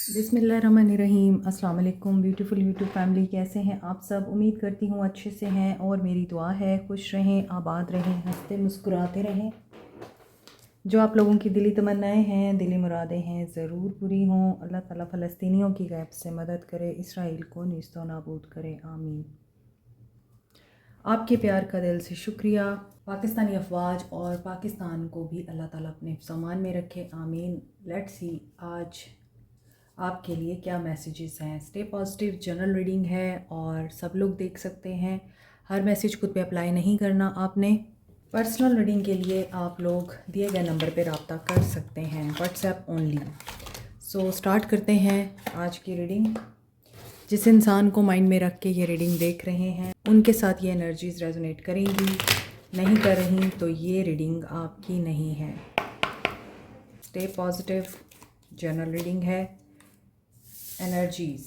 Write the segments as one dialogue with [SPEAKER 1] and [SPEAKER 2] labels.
[SPEAKER 1] बिस्मिल्लाहिर्रहमानिर्रहीम। अस्सलाम वालेकुम ब्यूटीफुल यूट्यूब फैमिली, कैसे हैं आप सब? उम्मीद करती हूँ अच्छे से हैं और मेरी दुआ है खुश रहें, आबाद रहें, हंसते मुस्कुराते रहें। जो आप लोगों की दिली तमन्नाएं हैं, दिली मुरादें हैं, ज़रूर पूरी हों। अल्लाह ताला फ़लस्तीनियों की गैब से मदद करे, इसराइल को नीस्तो नाबूद करे, आमीन। आपके प्यार का दिल से शुक्रिया। पाकिस्तानी अफवाज और पाकिस्तान को भी अल्लाह ताला अपने हिफ्ज़-ओ-अमान में रखे, आमीन। लेट्स सी आज आपके लिए क्या मैसेजेस हैं। स्टे पॉजिटिव जनरल रीडिंग है और सब लोग देख सकते हैं। हर मैसेज खुद पे अप्लाई नहीं करना आपने। पर्सनल रीडिंग के लिए आप लोग दिए गए नंबर पे रब्ता कर सकते हैं, व्हाट्सएप ओनली। सो स्टार्ट करते हैं आज की रीडिंग। जिस इंसान को माइंड में रख के ये रीडिंग देख रहे हैं उनके साथ ये एनर्जीज़ रेजोनेट करेंगी, नहीं कर रही तो ये रीडिंग आपकी नहीं है। स्टे पॉजिटिव जनरल रीडिंग है। Energies.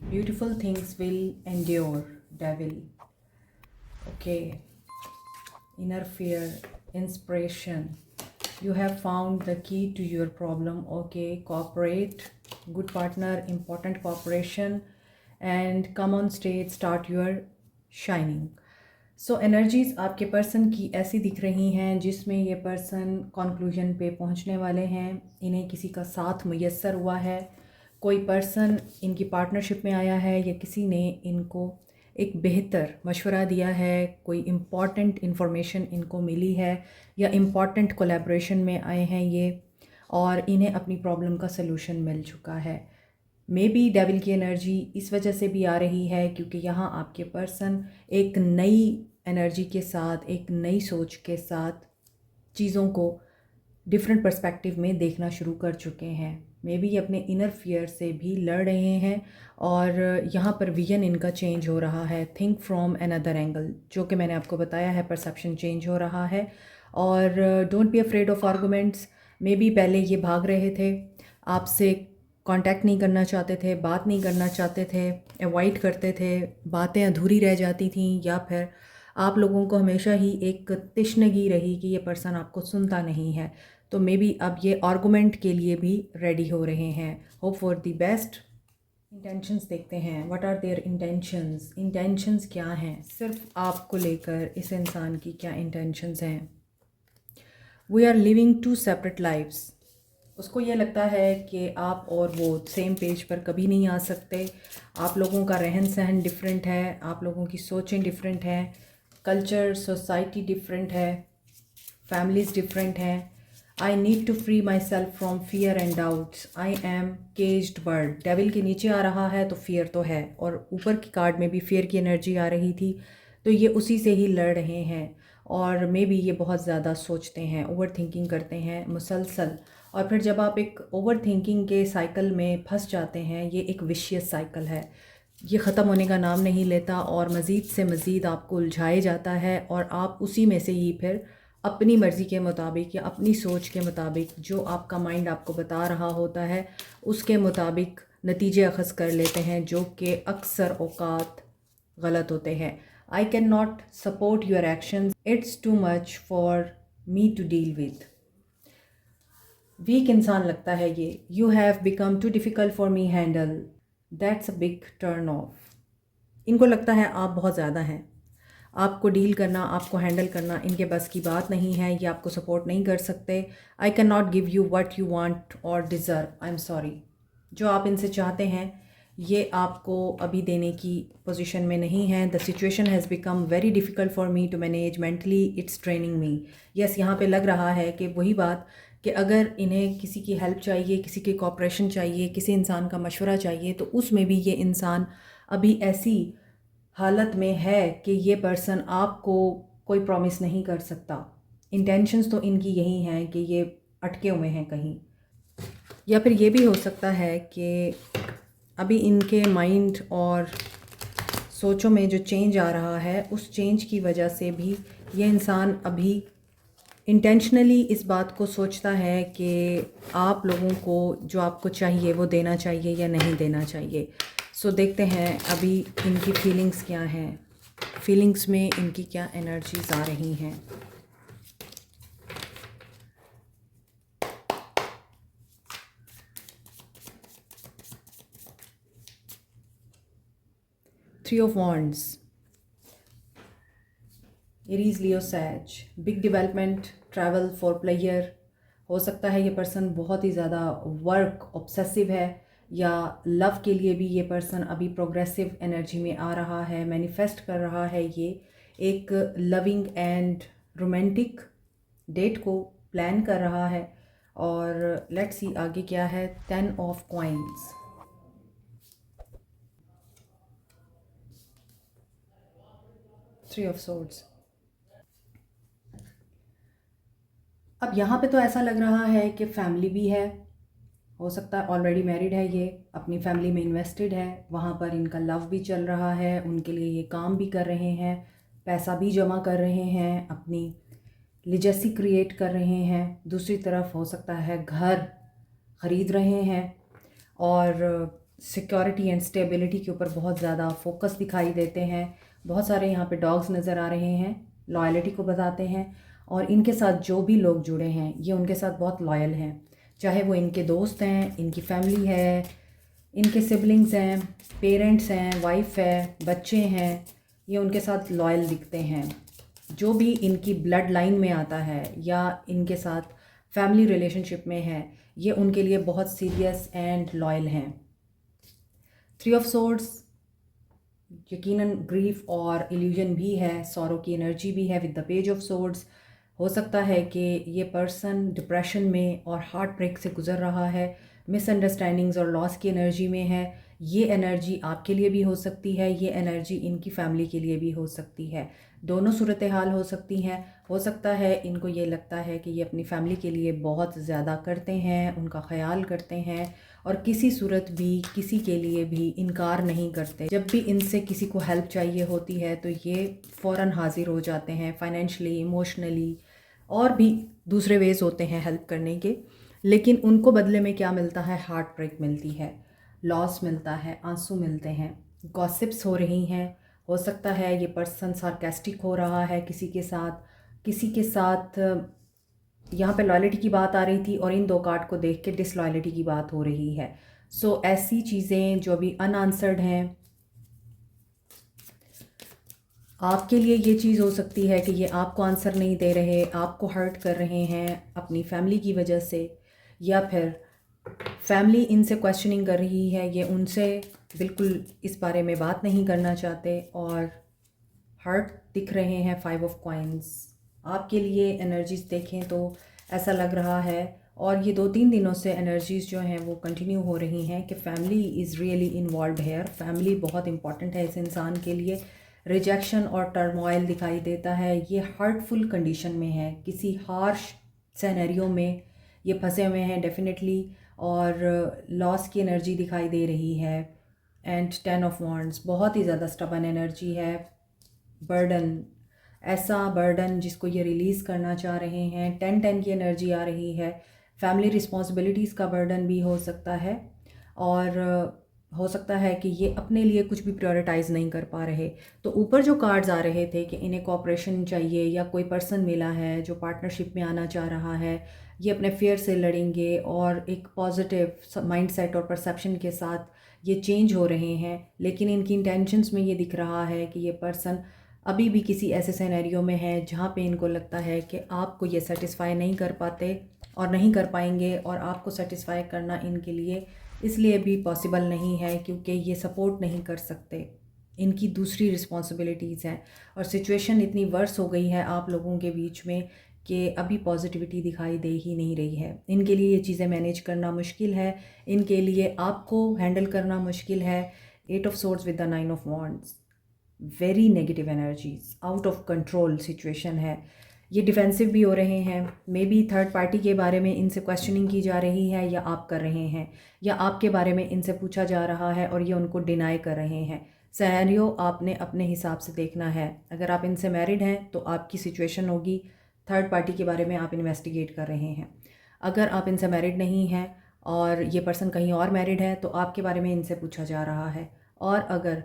[SPEAKER 1] Beautiful things will endure. Devil. Okay. Inner fear. Inspiration. You have found the key to your problem. Okay. Cooperate. Good partner. Important cooperation. And come on stage. Start your shining. So energies आपके person की ऐसी दिख रही हैं जिसमें ये person conclusion पे पहुंचने वाले हैं। इन्हें किसी का साथ मुयस्सर हुआ है, कोई पर्सन इनकी पार्टनरशिप में आया है या किसी ने इनको एक बेहतर मशवरा दिया है, कोई इम्पॉर्टेंट इन्फॉर्मेशन इनको मिली है या इम्पॉर्टेंट कोलैबोरेशन में आए हैं ये, और इन्हें अपनी प्रॉब्लम का सलूशन मिल चुका है। मे बी डेविल की एनर्जी इस वजह से भी आ रही है क्योंकि यहाँ आपके पर्सन एक नई एनर्जी के साथ, एक नई सोच के साथ चीज़ों को डिफरेंट पर्सपेक्टिव में देखना शुरू कर चुके हैं। मे बी अपने इनर फियर से भी लड़ रहे हैं और यहाँ पर विजन इनका चेंज हो रहा है। थिंक फ्रॉम अनदर एंगल, जो कि मैंने आपको बताया है, परसेप्शन चेंज हो रहा है। और don't be afraid of arguments. May be पहले ये भाग रहे थे, आपसे कांटेक्ट नहीं करना चाहते थे, बात नहीं करना चाहते थे, अवॉइड करते थे, बातें अधूरी रह जाती थीं, या फिर आप लोगों को हमेशा ही एक तिश्नगी रही कि ये पर्सन आपको सुनता नहीं है। तो मे बी अब ये आर्गूमेंट के लिए भी रेडी हो रहे हैं। Hope for the best. Intentions देखते हैं, what are their intentions. Intentions क्या हैं, सिर्फ आपको लेकर इस इंसान की क्या इंटेंशंस हैं। We are living two separate lives. उसको ये लगता है कि आप और वो सेम पेज पर कभी नहीं आ सकते। आप लोगों का रहन सहन डिफरेंट है, आप लोगों की सोचें डिफरेंट हैं, कल्चर सोसाइटी डिफरेंट है, फैमिलीज़ डिफरेंट हैं। I need to free myself from fear and doubts. I am caged bird. Devil के नीचे आ रहा है तो फियर तो है, और ऊपर की कार्ड में भी फियर की एनर्जी आ रही थी, तो ये उसी से ही लड़ रहे हैं। और मे बी ये बहुत ज़्यादा सोचते हैं, ओवर थिंकिंग करते हैं मुसलसल। और फिर जब आप एक ओवर थिंकिंग के साइकिल में फंस जाते हैं, ये एक विशियस साइकिल है, ये ख़त्म होने का नाम नहीं लेता और मज़ीद से मज़ीद आपको उलझाए जाता है, और आप उसी में से ही फिर अपनी मर्ज़ी के मुताबिक या अपनी सोच के मुताबिक, जो आपका माइंड आपको बता रहा होता है, उसके मुताबिक नतीजे अखज़ कर लेते हैं, जो कि अक्सर औक़ात गलत होते हैं। I can not support your actions, it's too much for me to deal with. Weak इंसान लगता है ये। You have become too difficult for me handle, that's a big turn off. इनको लगता है आप बहुत ज़्यादा हैं, आपको डील करना, आपको हैंडल करना इनके बस की बात नहीं है, ये आपको सपोर्ट नहीं कर सकते। आई can not give you what you want और डिज़र्व, आई एम सॉरी। जो आप इनसे चाहते हैं ये आपको अभी देने की पोजीशन में नहीं है। The situation has become very difficult for me to manage mentally, it's training me. Yes, यहाँ पे लग रहा है कि वही बात कि अगर इन्हें किसी की हेल्प चाहिए, किसी की कोऑपरेशन चाहिए, किसी इंसान का मशवरा चाहिए, तो उसमें भी ये इंसान अभी ऐसी हालत में है कि ये पर्सन आपको कोई प्रॉमिस नहीं कर सकता। इंटेंशंस तो इनकी यही हैं कि ये अटके हुए हैं कहीं, या फिर ये भी हो सकता है कि अभी इनके माइंड और सोचों में जो चेंज आ रहा है, उस चेंज की वजह से भी ये इंसान अभी इंटेंशनली इस बात को सोचता है कि आप लोगों को जो आपको चाहिए वो देना चाहिए या नहीं देना चाहिए। सो देखते हैं अभी इनकी फीलिंग्स क्या हैं, फीलिंग्स में इनकी क्या एनर्जीज आ रही हैं। 3 of wands, Aries, Leo, Sag, big development, travel for player. हो सकता है ये पर्सन बहुत ही ज़्यादा वर्क ऑब्सेसिव है, या लव के लिए भी ये पर्सन अभी प्रोग्रेसिव एनर्जी में आ रहा है, मैनिफेस्ट कर रहा है, ये एक लविंग एंड रोमांटिक डेट को प्लान कर रहा है। और लेट्स सी आगे क्या है। 10 ऑफ कॉइन्स, 3 ऑफ सोर्ड्स। अब यहाँ पे तो ऐसा लग रहा है कि फैमिली भी है, हो सकता है ऑलरेडी मैरिड है, ये अपनी फैमिली में इन्वेस्टेड है, वहाँ पर इनका लव भी चल रहा है, उनके लिए ये काम भी कर रहे हैं, पैसा भी जमा कर रहे हैं, अपनी लिजेसी क्रिएट कर रहे हैं। दूसरी तरफ हो सकता है घर ख़रीद रहे हैं और सिक्योरिटी एंड स्टेबिलिटी के ऊपर बहुत ज़्यादा फोकस दिखाई देते हैं। बहुत सारे यहाँ पे डॉग्स नज़र आ रहे हैं, लॉयल्टी को बताते हैं। और इनके साथ जो भी लोग जुड़े हैं ये उनके साथ बहुत लॉयल हैं, चाहे वो इनके दोस्त हैं, इनकी फैमिली है, इनके सिबलिंग्स हैं, पेरेंट्स हैं, वाइफ है, बच्चे हैं, ये उनके साथ लॉयल दिखते हैं। जो भी इनकी ब्लड लाइन में आता है या इनके साथ फैमिली रिलेशनशिप में है, ये उनके लिए बहुत सीरियस एंड लॉयल हैं। 3 ऑफ सोर्ड्स, यकीनन ग्रीफ और इल्यूजन भी है, सॉरो की एनर्जी भी है with the page of swords. हो सकता है कि ये पर्सन डिप्रेशन में और हार्ट ब्रेक से गुज़र रहा है, मिसअंडरस्टैंडिंग्स और लॉस की एनर्जी में है। ये एनर्जी आपके लिए भी हो सकती है, ये एनर्जी इनकी फैमिली के लिए भी हो सकती है, दोनों सूरत हाल हो सकती हैं। हो सकता है इनको ये लगता है कि ये अपनी फैमिली के लिए बहुत ज़्यादा करते हैं, उनका ख्याल करते हैं और किसी सूरत भी किसी के लिए भी इनकार नहीं करते। जब भी इनसे किसी को हेल्प चाहिए होती है तो ये फ़ौरन हाज़िर हो जाते हैं, फाइनेंशली, इमोशनली और भी दूसरे वेज़ होते हैं हेल्प करने के। लेकिन उनको बदले में क्या मिलता है? हार्ट ब्रेक मिलती है, लॉस मिलता है, आंसू मिलते हैं, गॉसिप्स हो रही हैं। हो सकता है ये पर्सन सार्केस्टिक हो रहा है किसी के साथ। यहाँ पे लॉयल्टी की बात आ रही थी और इन दो कार्ड को देख के डिसलॉयल्टी की बात हो रही है। सो ऐसी चीज़ें जो अभी अनआंसर्ड हैं, आपके लिए ये चीज़ हो सकती है कि ये आपको आंसर नहीं दे रहे, आपको हर्ट कर रहे हैं अपनी फैमिली की वजह से, या फिर फैमिली इनसे क्वेश्चनिंग कर रही है, ये उनसे बिल्कुल इस बारे में बात नहीं करना चाहते और हर्ट दिख रहे हैं। 5 ऑफ कॉइन्स, आपके लिए एनर्जीज देखें तो ऐसा लग रहा है, और ये 2-3 दिनों से एनर्जीज़ जो हैं वो कंटिन्यू हो रही हैं कि family is really involve here. Family बहुत इंपॉर्टेंट है इस इंसान के लिए। रिजेक्शन और टर्मोइल दिखाई देता है, ये हर्टफुल कंडीशन में है, किसी हार्श सिनेरियो में ये फंसे हुए हैं डेफिनेटली, और लॉस की एनर्जी दिखाई दे रही है। एंड 10 ऑफ वॉन्ड्स, बहुत ही ज़्यादा स्टबन एनर्जी है, बर्डन, ऐसा बर्डन जिसको ये रिलीज़ करना चाह रहे हैं। 10-10 की एनर्जी आ रही है, फैमिली रिस्पॉन्सिबिलिटीज़ का बर्डन भी हो सकता है, और हो सकता है कि ये अपने लिए कुछ भी प्रायोरिटाइज़ नहीं कर पा रहे। तो ऊपर जो कार्ड्स आ रहे थे कि इन्हें कोऑपरेशन चाहिए या कोई पर्सन मिला है जो पार्टनरशिप में आना चाह रहा है, ये अपने फेयर से लड़ेंगे और एक पॉजिटिव माइंडसेट और परसेप्शन के साथ ये चेंज हो रहे हैं। लेकिन इनकी इंटेंशंस में ये दिख रहा है कि ये पर्सन अभी भी किसी ऐसे सिनेरियो में है जहाँ पे इनको लगता है कि आपको ये सेटिस्फाई नहीं कर पाते और नहीं कर पाएंगे, और आपको सेटिस्फाई करना इनके लिए इसलिए भी पॉसिबल नहीं है क्योंकि ये सपोर्ट नहीं कर सकते, इनकी दूसरी रिस्पॉन्सिबिलिटीज़ हैं। और सिचुएशन इतनी वर्स हो गई है आप लोगों के बीच में कि अभी पॉजिटिविटी दिखाई दे ही नहीं रही है। इनके लिए ये चीज़ें मैनेज करना मुश्किल है, इनके लिए आपको हैंडल करना मुश्किल है। 8 of swords with the 9 of wands, very negative energies, out of control situation है। ये डिफेंसिव भी हो रहे हैं, मे बी थर्ड पार्टी के बारे में इनसे क्वेश्चनिंग की जा रही है, या आप कर रहे हैं, या आपके बारे में इनसे पूछा जा रहा है और ये उनको डिनाई कर रहे हैं। सिनेरियो आपने अपने हिसाब से देखना है। अगर आप इनसे मैरिड हैं तो आपकी सिचुएशन होगी थर्ड पार्टी के बारे में आप इन्वेस्टिगेट कर रहे हैं। अगर आप इनसे मैरिड नहीं हैं और ये पर्सन कहीं और मैरिड है तो आपके बारे में इनसे पूछा जा रहा है। और अगर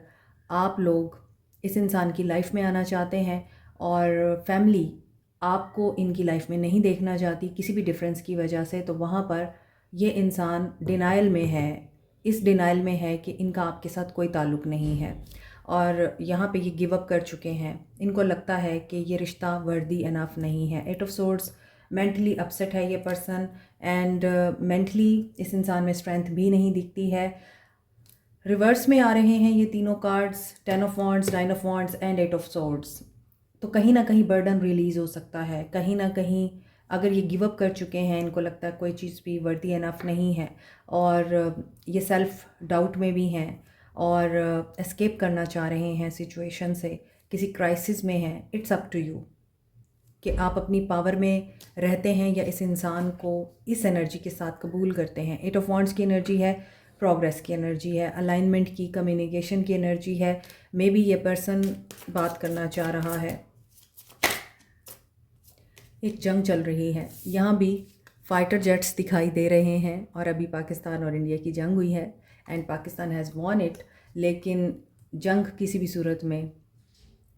[SPEAKER 1] आप लोग इस इंसान की लाइफ में आना चाहते हैं और फैमिली आपको इनकी लाइफ में नहीं देखना चाहती किसी भी डिफरेंस की वजह से, तो वहाँ पर ये इंसान डिनाइल में है, इस डिनाइल में है कि इनका आपके साथ कोई ताल्लुक़ नहीं है। और यहाँ पे ये गिव अप कर चुके हैं। इनको लगता है कि ये रिश्ता वर्दी इनफ नहीं है। 8 ऑफ सोर्ड्स, मेंटली अपसेट है ये पर्सन एंड मेंटली इस इंसान में स्ट्रेंथ भी नहीं दिखती है। रिवर्स में आ रहे हैं ये तीनों cards, 10 of wands, 9 of wands and 8 of swords. तो कहीं ना कहीं बर्डन रिलीज़ हो सकता है, कहीं ना कहीं अगर ये गिव अप कर चुके हैं, इनको लगता है कोई चीज़ भी वर्दी इनफ नहीं है और ये सेल्फ डाउट में भी हैं और एस्केप करना चाह रहे हैं सिचुएशन से, किसी क्राइसिस में हैं। इट्स अप टू यू कि आप अपनी पावर में रहते हैं या इस इंसान को इस एनर्जी के साथ कबूल करते हैं। 8 ऑफ वॉन्ड्स की एनर्जी है, प्रोग्रेस की एनर्जी है, अलाइनमेंट की, कम्युनिकेशन की एनर्जी है। मे बी ये पर्सन बात करना चाह रहा है। एक जंग चल रही है, यहाँ भी फाइटर जेट्स दिखाई दे रहे हैं और अभी पाकिस्तान और इंडिया की जंग हुई है and Pakistan has won it. लेकिन जंग किसी भी सूरत में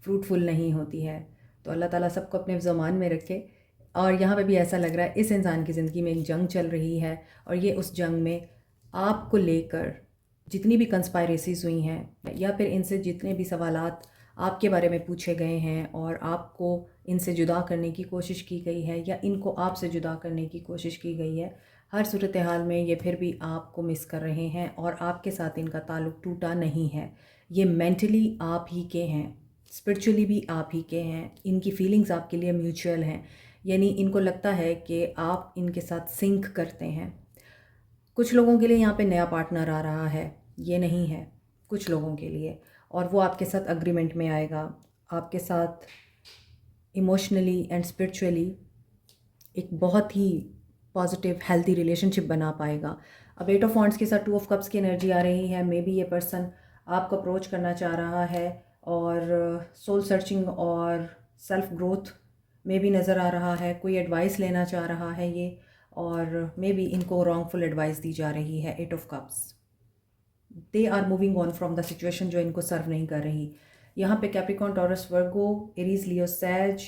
[SPEAKER 1] फ्रूटफुल नहीं होती है, तो अल्लाह ताला सबको अपने ज़मान में रखे। और यहाँ पे भी ऐसा लग रहा है इस इंसान की ज़िंदगी में एक जंग चल रही है और ये उस जंग में आपको लेकर जितनी भी कंस्पायरेसीज़ हुई हैं या फिर इनसे जितने भी सवालात आपके बारे में पूछे गए हैं और आपको इनसे जुदा करने की कोशिश की गई है या इनको आपसे जुदा करने की कोशिश की गई है, हर सूरत हाल में ये फिर भी आपको मिस कर रहे हैं और आपके साथ इनका ताल्लुक़ टूटा नहीं है। ये मेंटली आप ही के हैं, स्पिरिचुअली भी आप ही के हैं, इनकी फीलिंग्स आपके लिए म्यूचुअल हैं, यानी इनको लगता है कि आप इनके साथ सिंक करते हैं। कुछ लोगों के लिए यहाँ पे नया पार्टनर आ रहा है, ये नहीं है कुछ लोगों के लिए, और वो आपके साथ अग्रीमेंट में आएगा, आपके साथ इमोशनली एंड स्पिरिचुअली एक बहुत ही पॉजिटिव हेल्थी रिलेशनशिप बना पाएगा। अब 8 ऑफ वॉन्ड्स के साथ 2 ऑफ कप्स की एनर्जी आ रही है। मे बी ये पर्सन आपको अप्रोच करना चाह रहा है और सोल सर्चिंग और सेल्फ ग्रोथ में भी नज़र आ रहा है, कोई एडवाइस लेना चाह रहा है ये, और मे बी इनको रॉन्गफुल एडवाइस दी जा रही है। 8 of cups, they are moving on from the situation जो इनको सर्व नहीं कर रही। यहाँ पे Capricorn, Taurus, Virgo, Aries, Leo, Sag,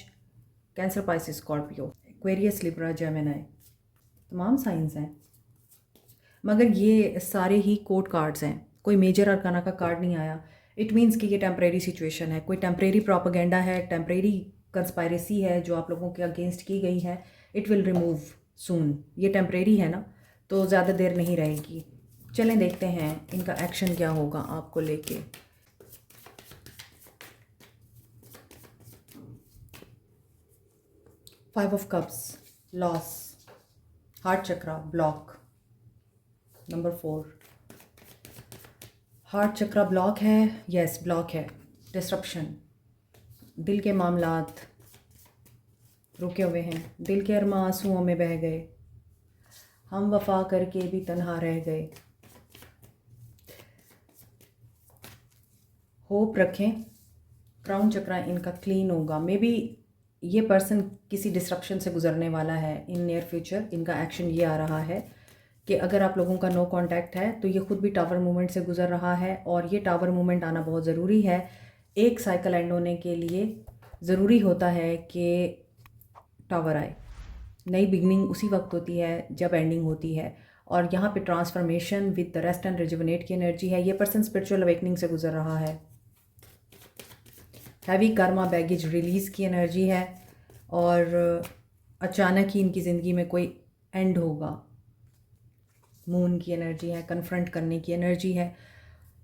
[SPEAKER 1] Cancer, Pisces, Scorpio, Aquarius, Libra, Gemini, तमाम साइंस हैं, मगर ये सारे ही कोर्ट कार्ड्स हैं, कोई मेजर अरकाना का कार्ड नहीं आया। इट मीन्स कि ये टेम्परेरी सिचुएशन है, कोई टेम्परेरी प्रोपेगेंडा है, टेम्परेरी कंस्पायरेसी है जो आप लोगों के अगेंस्ट की गई है। इट विल रिमूव सून, ये टेम्परेरी है ना, तो ज़्यादा देर नहीं रहेगी। चलें देखते हैं इनका एक्शन क्या होगा आपको लेके। Five of cups, loss, heart chakra block, number 4, heart chakra block है, यस ब्लॉक है, डिस्ट्रप्शन, दिल के मामलात रुके हुए हैं, दिल के अरमा आंसुओं में बह गए, हम वफा करके भी तन्हा रह गए। होप रखें, क्राउन चक्रा इनका क्लीन होगा। मे बी ये पर्सन किसी डिस्ट्रप्शन से गुजरने वाला है इन नियर फ्यूचर। इनका एक्शन ये आ रहा है कि अगर आप लोगों का नो कांटेक्ट है तो ये खुद भी टावर मूवमेंट से गुजर रहा है और ये टावर मूवमेंट आना बहुत ज़रूरी है। एक साइकिल एंड होने के लिए ज़रूरी होता है कि टावर आए। नई बिगनिंग उसी वक्त होती है जब एंडिंग होती है, और यहाँ पे transformation with the rest and rejuvenate की एनर्जी है। ये पर्सन स्पिरिचुअल अवेकनिंग से गुजर रहा है। हैवी कर्मा बैगेज रिलीज़ की एनर्जी है और अचानक ही इनकी ज़िंदगी में कोई एंड होगा। मून की एनर्जी है, कन्फ्रंट करने की एनर्जी है।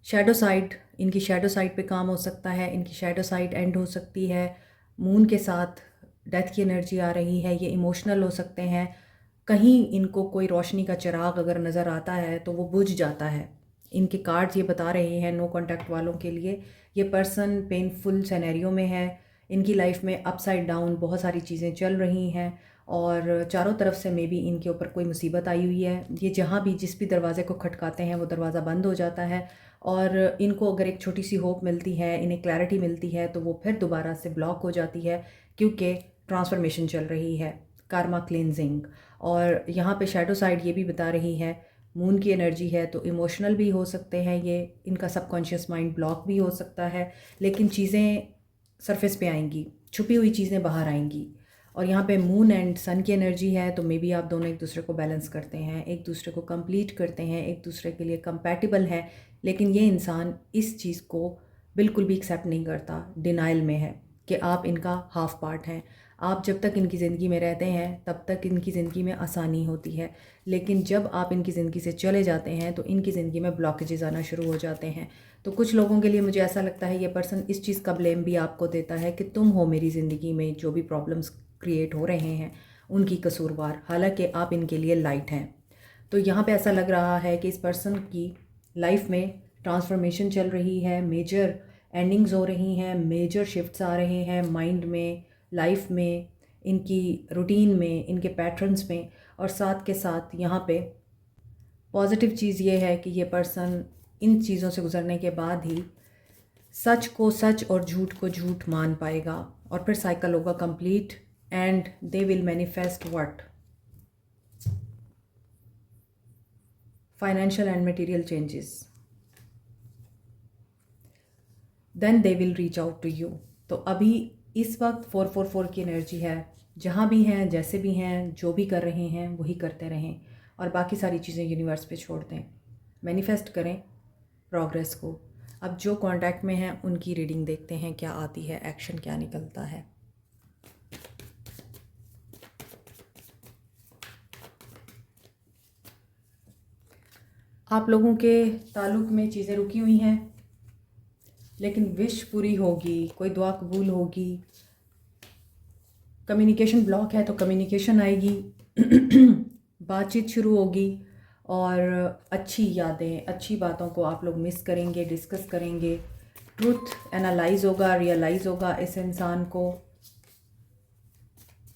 [SPEAKER 1] शैडो साइड, इनकी शैडो साइड पे काम हो सकता है, इनकी शैडो साइड एंड हो सकती है। मून के साथ डेथ की एनर्जी आ रही है, ये इमोशनल हो सकते हैं। कहीं इनको कोई रोशनी का चिराग अगर नज़र आता है तो वो बुझ जाता है। इनके कार्ड्स ये बता रहे हैं नो कॉन्टैक्ट वालों के लिए ये पर्सन पेनफुल सिनेरियो में है। इनकी लाइफ में अपसाइड डाउन बहुत सारी चीज़ें चल रही हैं और चारों तरफ से मे बी इनके ऊपर कोई मुसीबत आई हुई है। ये जहाँ भी जिस भी दरवाज़े को खटकाते हैं वो दरवाज़ा बंद हो जाता है और इनको अगर एक छोटी सी होप मिलती है, इन्हें क्लैरिटी मिलती है, तो वो फिर दोबारा से ब्लॉक हो जाती है क्योंकि ट्रांसफॉर्मेशन चल रही है, कार्मा क्लिनजिंग। और यहाँ पे शैडो साइड ये भी बता रही है मून की एनर्जी है तो इमोशनल भी हो सकते हैं ये, इनका सबकॉन्शियस माइंड ब्लॉक भी हो सकता है, लेकिन चीज़ें सरफेस पे आएंगी, छुपी हुई चीज़ें बाहर आएंगी। और यहाँ पे मून एंड सन की एनर्जी है तो मे बी आप दोनों एक दूसरे को बैलेंस करते हैं, एक दूसरे को कंप्लीट करते हैं, एक दूसरे के लिए कंपैटिबल है, लेकिन ये इंसान इस चीज़ को बिल्कुल भी एक्सेप्ट नहीं करता, डिनाइल में है कि आप इनका हाफ पार्ट हैं। आप जब तक इनकी ज़िंदगी में रहते हैं तब तक इनकी ज़िंदगी में आसानी होती है, लेकिन जब आप इनकी ज़िंदगी से चले जाते हैं तो इनकी ज़िंदगी में ब्लॉकेजेस आना शुरू हो जाते हैं। तो कुछ लोगों के लिए मुझे ऐसा लगता है ये पर्सन इस चीज़ का ब्लेम भी आपको देता है कि तुम हो मेरी ज़िंदगी में जो भी प्रॉब्लम्स क्रिएट हो रहे हैं उनकी कसूरवार, हालांकि आप इनके लिए लाइट हैं। तो यहाँ पे ऐसा लग रहा है कि इस पर्सन की लाइफ में ट्रांसफॉर्मेशन चल रही है, मेजर एंडिंग्स हो रही हैं, मेजर शिफ्ट्स आ रहे हैं माइंड में, लाइफ में, इनकी रूटीन में, इनके पैटर्न्स में। और साथ के साथ यहाँ पे पॉजिटिव चीज़ ये है कि ये पर्सन इन चीज़ों से गुजरने के बाद ही सच को सच और झूठ को झूठ मान पाएगा, और फिर साइकिल होगा complete and they will manifest what, financial and material changes, then they will reach out to you. तो अभी इस वक्त 444 की एनर्जी है, जहाँ भी हैं, जैसे भी हैं, जो भी कर रहे हैं वही करते रहें और बाकी सारी चीज़ें यूनिवर्स पे छोड़ दें। मैनिफेस्ट करें प्रोग्रेस को। अब जो कांटेक्ट में हैं उनकी रीडिंग देखते हैं क्या आती है, एक्शन क्या निकलता है। आप लोगों के ताल्लुक़ में चीज़ें रुकी हुई हैं, लेकिन विश पूरी होगी, कोई दुआ कबूल होगी। कम्युनिकेशन ब्लॉक है तो कम्युनिकेशन आएगी, बातचीत शुरू होगी और अच्छी यादें, अच्छी बातों को आप लोग मिस करेंगे, डिस्कस करेंगे। ट्रुथ एनालाइज होगा, रियलाइज़ होगा इस इंसान को।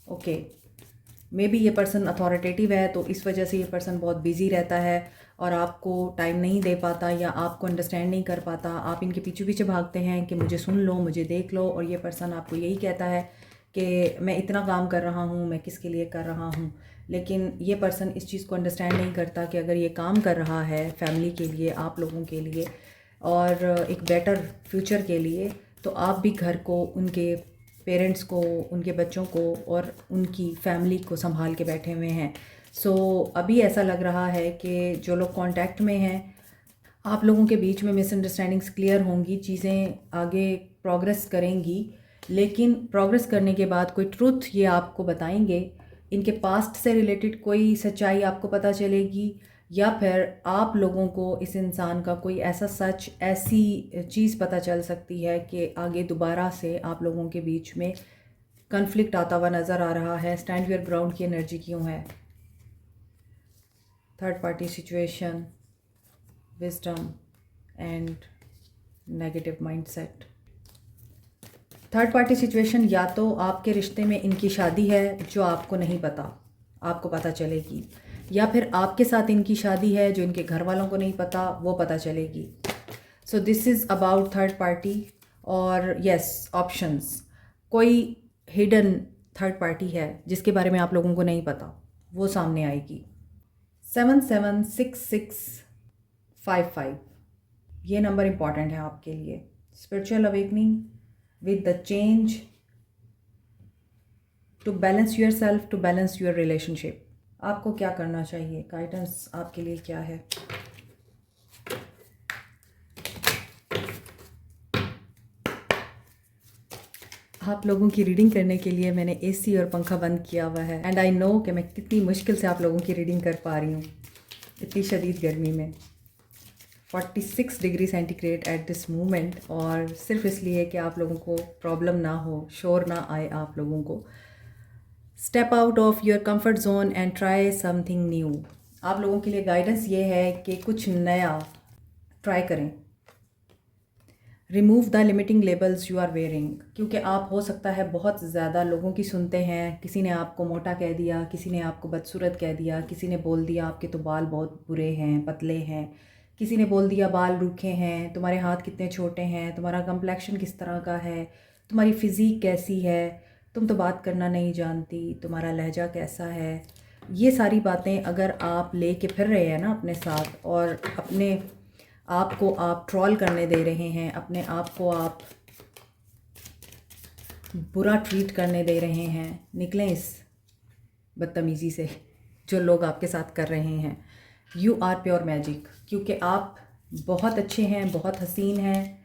[SPEAKER 1] ओके, मे बी ये पर्सन अथॉरिटेटिव है तो इस वजह से ये पर्सन बहुत बिजी रहता है और आपको टाइम नहीं दे पाता या आपको अंडरस्टैंड नहीं कर पाता। आप इनके पीछे पीछे भागते हैं कि मुझे सुन लो, मुझे देख लो, और ये पर्सन आपको यही कहता है कि मैं इतना काम कर रहा हूँ, मैं किसके लिए कर रहा हूँ। लेकिन ये पर्सन इस चीज़ को अंडरस्टैंड नहीं करता कि अगर ये काम कर रहा है फैमिली के लिए, आप लोगों के लिए और एक बेटर फ्यूचर के लिए, तो आप भी घर को, उनके पेरेंट्स को, उनके बच्चों को और उनकी फैमिली को संभाल के बैठे हुए हैं। सो अभी ऐसा लग रहा है कि जो लोग कांटेक्ट में हैं, आप लोगों के बीच में मिसअंडरस्टैंडिंग्स क्लियर होंगी, चीज़ें आगे प्रोग्रेस करेंगी। लेकिन प्रोग्रेस करने के बाद कोई ट्रुथ ये आपको बताएंगे, इनके पास्ट से रिलेटेड कोई सच्चाई आपको पता चलेगी, या फिर आप लोगों को इस इंसान का कोई ऐसा सच, ऐसी चीज़ पता चल सकती है कि आगे दोबारा से आप लोगों के बीच में कन्फ्लिक्ट आता हुआ नज़र आ रहा है। स्टैंड योर ग्राउंड की एनर्जी क्यों है? Third party situation, wisdom and negative mindset. Third party situation, या तो आपके रिश्ते में इनकी शादी है जो आपको नहीं पता, आपको पता चलेगी, या फिर आपके साथ इनकी शादी है जो इनके घर वालों को नहीं पता, वो पता चलेगी। So this is about third party. और यस, ऑप्शंस, कोई हिडन थर्ड पार्टी है जिसके बारे में आप लोगों को नहीं पता, वो सामने आएगी। 776655, ये नंबर इम्पॉर्टेंट है आपके लिए। Spiritual awakening with the change to balance yourself, to balance your relationship। आपको क्या करना चाहिए? गाइडेंस आपके लिए क्या है? आप लोगों की रीडिंग करने के लिए मैंने एसी और पंखा बंद किया हुआ है, एंड आई नो कि मैं कितनी मुश्किल से आप लोगों की रीडिंग कर पा रही हूँ इतनी शदीद गर्मी में। 46 degree centigrade at this moment, और सिर्फ इसलिए कि आप लोगों को प्रॉब्लम ना हो, शोर ना आए आप लोगों को। Step out of your comfort zone and try something new. आप लोगों के लिए गाइडेंस ये है कि कुछ नया ट्राई करें। Remove the limiting labels you are wearing, क्योंकि आप हो सकता है बहुत ज़्यादा लोगों की सुनते हैं। किसी ने आपको मोटा कह दिया, किसी ने आपको बदसूरत कह दिया, किसी ने बोल दिया आपके तो बाल बहुत बुरे हैं, पतले हैं, किसी ने बोल दिया बाल रूखे हैं, तुम्हारे हाथ कितने छोटे हैं, तुम्हारा कम्प्लेक्शन किस तरह का है, तुम्हारी फिज़ीक कैसी है, तुम तो बात करना नहीं जानती, तुम्हारा लहजा कैसा है। ये सारी बातें अगर आप ले के फिर रहे हैं ना अपने साथ, और अपने आप को आप ट्रोल करने दे रहे हैं, अपने आप को आप बुरा ट्रीट करने दे रहे हैं, निकलें इस बदतमीज़ी से जो लोग आपके साथ कर रहे हैं। यू आर प्योर मैजिक, क्योंकि आप बहुत अच्छे हैं, बहुत हसीन हैं,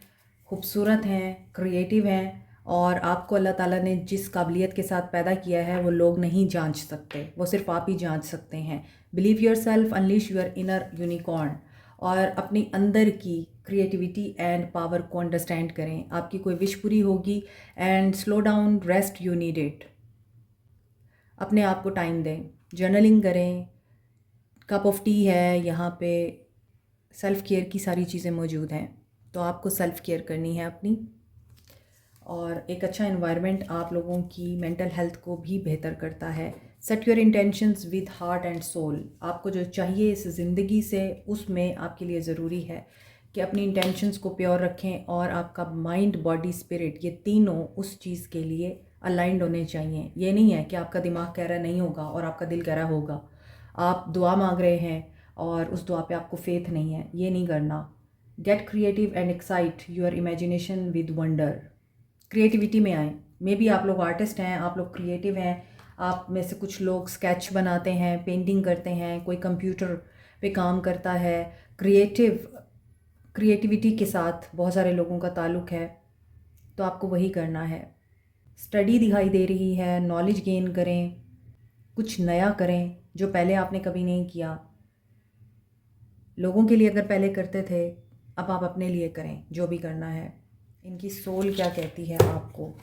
[SPEAKER 1] खूबसूरत हैं, क्रिएटिव हैं, और आपको अल्लाह ताला ने जिस काबिलियत के साथ पैदा किया है वो लोग नहीं जांच सकते, वो सिर्फ आप ही जांच सकते हैं। Believe your self, unleash your inner unicorn, और अपनी अंदर की क्रिएटिविटी एंड पावर को अंडरस्टैंड करें। आपकी कोई विश पूरी होगी, and slow down, rest, you need it. अपने आप को टाइम दें, जर्नलिंग करें, कप ऑफ टी है यहाँ पे, सेल्फ़ केयर की सारी चीज़ें मौजूद हैं। तो आपको सेल्फ़ केयर करनी है अपनी, और एक अच्छा एनवायरनमेंट आप लोगों की मेंटल हेल्थ को भी बेहतर करता है। Set your intentions with heart and soul. आपको जो चाहिए इस ज़िंदगी से, उसमें आपके लिए ज़रूरी है कि अपनी इंटेंशंस को प्योर रखें, और आपका माइंड, बॉडी, स्पिरिट, ये तीनों उस चीज़ के लिए अलाइंड होने चाहिए। ये नहीं है कि आपका दिमाग कह रहा नहीं होगा और आपका दिल कह रहा होगा। आप दुआ मांग रहे हैं और उस दुआ पे आपको फेथ नहीं है, ये नहीं करना। Get creative and excite your imagination with wonder. Creativity में आएँ। मे बी आप लोग आर्टिस्ट हैं, आप लोग क्रिएटिव हैं, आप में से कुछ लोग स्केच बनाते हैं, पेंटिंग करते हैं, कोई कंप्यूटर पे काम करता है। क्रिएटिविटी के साथ बहुत सारे लोगों का ताल्लुक़ है, तो आपको वही करना है। स्टडी दिखाई दे रही है, नॉलेज गेन करें, कुछ नया करें जो पहले आपने कभी नहीं किया। लोगों के लिए अगर पहले करते थे, अब आप अपने लिए करें जो भी करना है। इनकी सोल क्या कहती है आपको।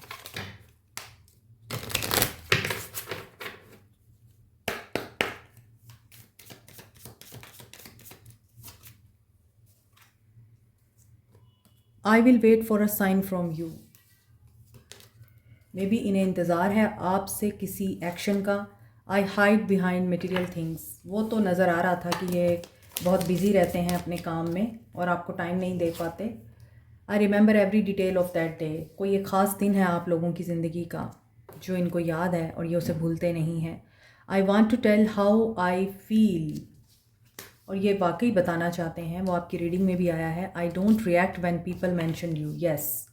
[SPEAKER 1] I will wait for a sign from you. Maybe इन्हें इंतज़ार है आपसे किसी एक्शन का। I hide behind material things. वो तो नज़र आ रहा था कि ये बहुत बिज़ी रहते हैं अपने काम में और आपको टाइम नहीं दे पाते। I remember every detail of that day. कोई एक ख़ास दिन है आप लोगों की ज़िंदगी का जो इनको याद है और ये उसे भूलते नहीं हैं। I want to tell how I feel, और ये वाकई बताना चाहते हैं, वो आपकी रीडिंग में भी आया है। I don't react when people mention you, yes.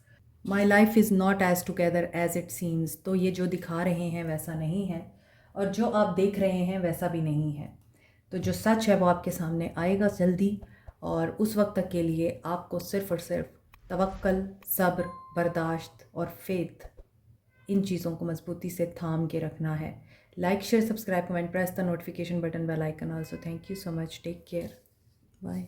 [SPEAKER 1] My life is not as together as it seems. तो ये जो दिखा रहे हैं वैसा नहीं है, और जो आप देख रहे हैं वैसा भी नहीं है। तो जो सच है वो आपके सामने आएगा जल्दी, और उस वक्त तक के लिए आपको सिर्फ़ और सिर्फ तवक्कल, सब्र, बर्दाश्त और फेथ, इन चीज़ों को मजबूती से थाम के रखना है। Like, share, subscribe, comment, press the notification button, bell icon also. Thank you so much, take care, bye.